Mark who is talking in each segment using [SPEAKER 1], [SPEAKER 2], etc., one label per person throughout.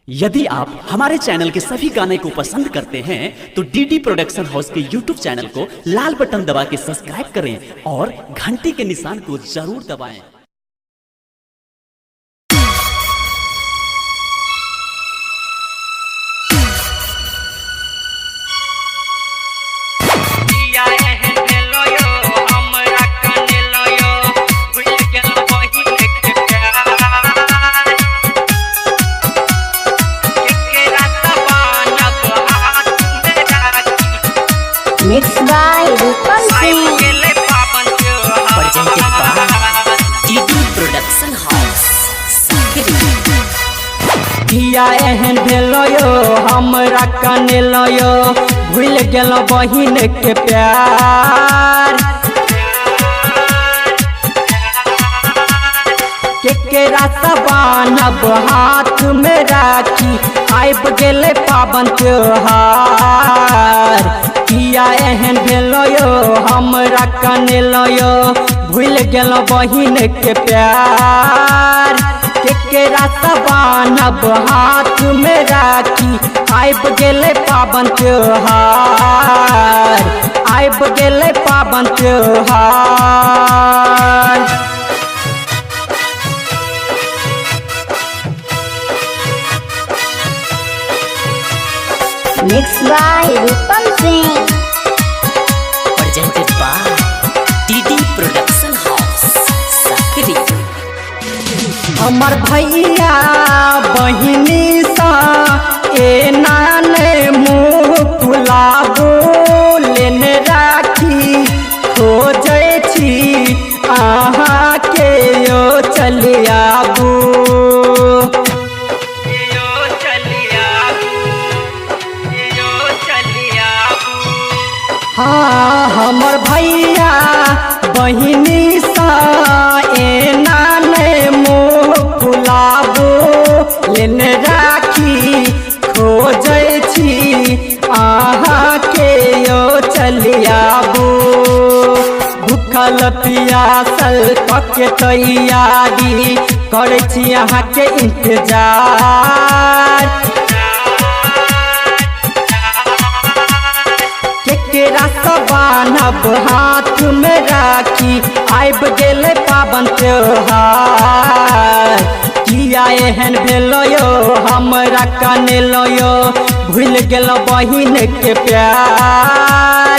[SPEAKER 1] यदि आप हमारे चैनल के सभी गाने को पसंद करते हैं तो डीडी प्रोडक्शन हाउस के यूट्यूब चैनल को लाल बटन दबा के सब्सक्राइब करें और घंटी के निशान को जरूर दबाएं।
[SPEAKER 2] Mixed by Rupam Singh.
[SPEAKER 1] Presented by DD production house
[SPEAKER 3] किया एहन भेलो यो हमरा कने लयो भूल गेलो बहिन के प्यार केकरा बान्हब हाथ में राखी आइब गेले पावन त्योहार किया एहन भेलो यो हमरा कने लयो भूल गेलो बहिन के प्यार केकरा बान्हब हाथ में राखी आइब गेले पावन त्योहार आइब गेले पावन त्योहार।
[SPEAKER 2] Mixed by Rupam Singh.
[SPEAKER 1] presented by DD production house सकरी।
[SPEAKER 3] हमर भैया बहिनी सा ए नाने मुँह फुलाबो लेने राखी खोजै छी अहाँ के यो चलि आबू हाँ हमर भैया बहिनी सा ए नाने मुँह फुलाबो लेने राखी खोजै छी अहाँ के यो चलि आबू भूखल पियासल पके तैयारी करै छी अहाँ के इंतजार केकरा बान्हब हाथ में राखी आइब गेले पावन त्योहार किया एहन भेलो यो हमरा कने लयो भूल गेलो बहिन के प्यार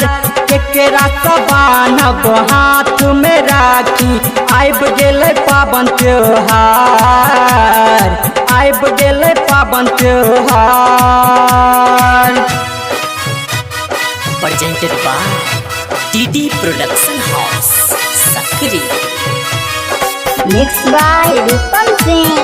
[SPEAKER 3] केकरा बान्हब हाथ में राखी आइब गेले पावन त्योहार आइब गेले पावन त्योहार।
[SPEAKER 1] presented by DD production house Sakri.
[SPEAKER 2] Mixed by Rupam Singh.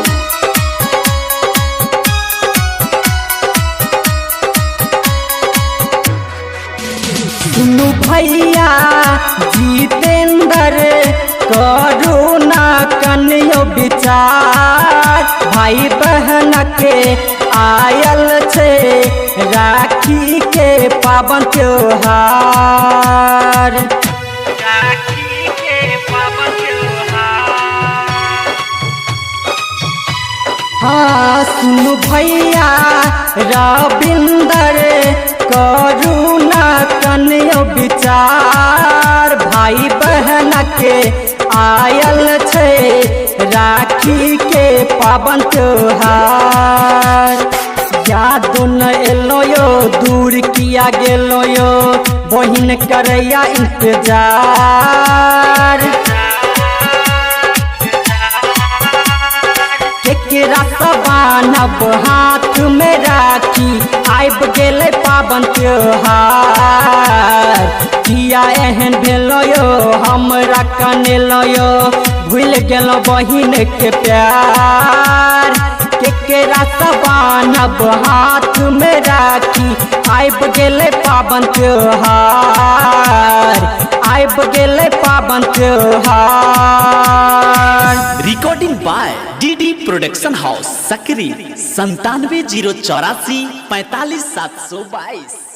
[SPEAKER 3] सुनु भैया जितेंद्र करू ना कन्यो विचार भाई बहन के आयल छे राखी के पावन त्योहार हाँ सुनु भैया रविंदर करू ना कन्यो विचार भाई बहन के आयल छे राखी के पावन त्योहार यादो न एलो यो दूर किया गेलो यो बहिन करैया इंतजार केकरा बान्हब हाथ में राखी आइब गेले पावन त्योहार किया एहन भेलो यो हमरा कने लयो भूल गेलो बहिन के प्यार केकरा बान्हब हाथ में राखी आइब गेले पावन त्योहार आइब गेले पावन त्योहार।
[SPEAKER 1] Recording by DD production house Sakri 97 084 45 722।